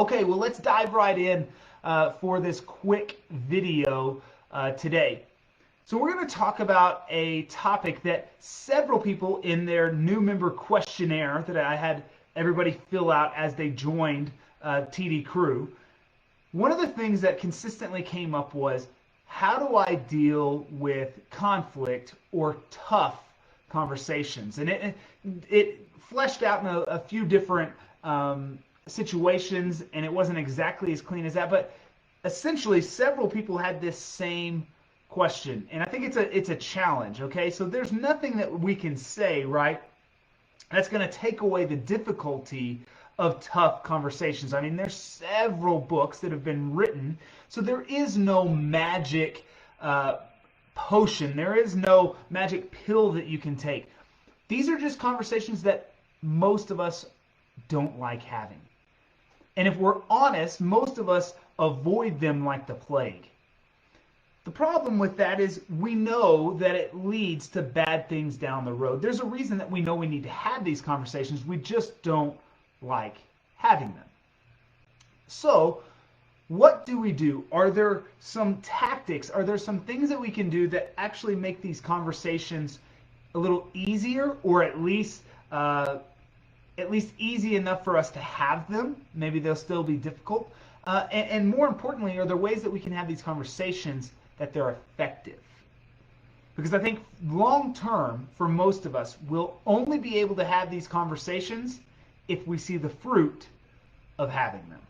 Okay, well, let's dive right in for this quick video today. So we're going to talk about a topic that several people in their new member questionnaire that I had everybody fill out as they joined TD Crew. One of the things that consistently came up was, how do I deal with conflict or tough conversations? And it fleshed out in a few different situations, and it wasn't exactly as clean as that, but essentially several people had this same question, and I think it's a challenge. Okay, so there's nothing that we can say, right, that's going to take away the difficulty of tough conversations. I mean, there's several books that have been written, so there is no magic potion, there is no magic pill that you can take. These are just conversations that most of us don't like having. And if we're honest, most of us avoid them like the plague. The problem with that is we know that it leads to bad things down the road. There's a reason that we know we need to have these conversations. We just don't like having them. So, what do we do? Are there some tactics? Are there some things that we can do that actually make these conversations a little easier, or at least easy enough for us to have them? Maybe they'll still be difficult. And more importantly, are there ways that we can have these conversations that they're effective? Because I think long term, for most of us, we'll only be able to have these conversations if we see the fruit of having them.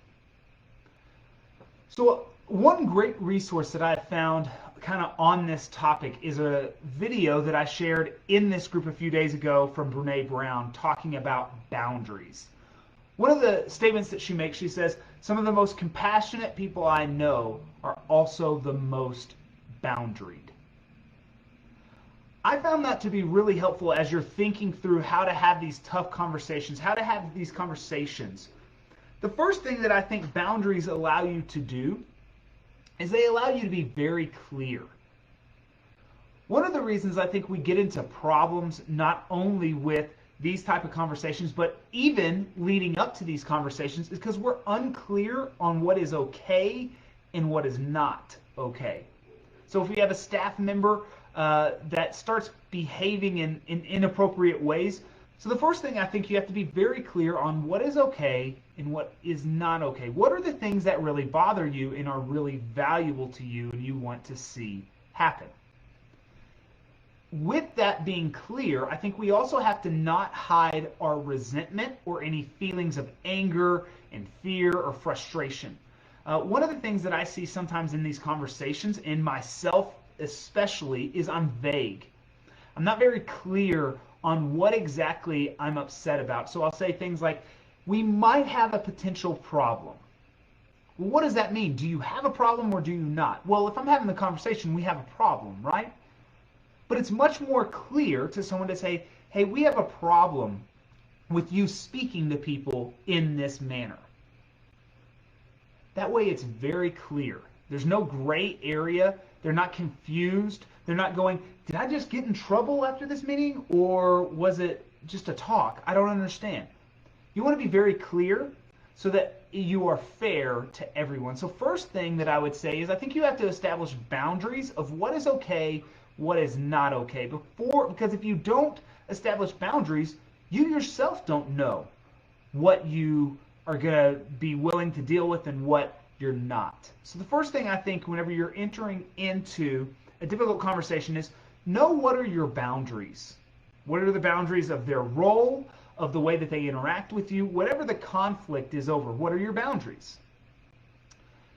So one great resource that I have found kind of on this topic is a video that I shared in this group a few days ago from Brene Brown talking about boundaries. One of the statements that she makes, she says, some of the most compassionate people I know are also the most boundaried. I found that to be really helpful as you're thinking through how to have these tough conversations, how to have these conversations. The first thing that I think boundaries allow you to do is they allow you to be very clear. One of the reasons I think we get into problems not only with these type of conversations, but even leading up to these conversations, is because we're unclear on what is okay and what is not okay. So if we have a staff member that starts behaving in inappropriate ways, so the first thing I think you have to be very clear on what is okay and what is not okay. What are the things that really bother you and are really valuable to you and you want to see happen? With that being clear, I think we also have to not hide our resentment or any feelings of anger and fear or frustration. One of the things that I see sometimes in these conversations, in myself especially, is I'm vague. I'm not very clear on what exactly I'm upset about. So I'll say things like, we might have a potential problem. Well, what does that mean? Do you have a problem or do you not? Well, if I'm having the conversation, we have a problem, right? But it's much more clear to someone to say, hey, we have a problem with you speaking to people in this manner. That way it's very clear. There's no gray area. They're not confused. They're not going, did I just get in trouble after this meeting, or was it just a talk? I don't understand. You want to be very clear so that you are fair to everyone. So first thing that I would say is I think you have to establish boundaries of what is okay, what is not okay. Because if you don't establish boundaries, you yourself don't know what you are going to be willing to deal with and what you're not. So the first thing I think whenever you're entering into a difficult conversation is know what are your boundaries. What are the boundaries of their role, of the way that they interact with you, whatever the conflict is over, what are your boundaries?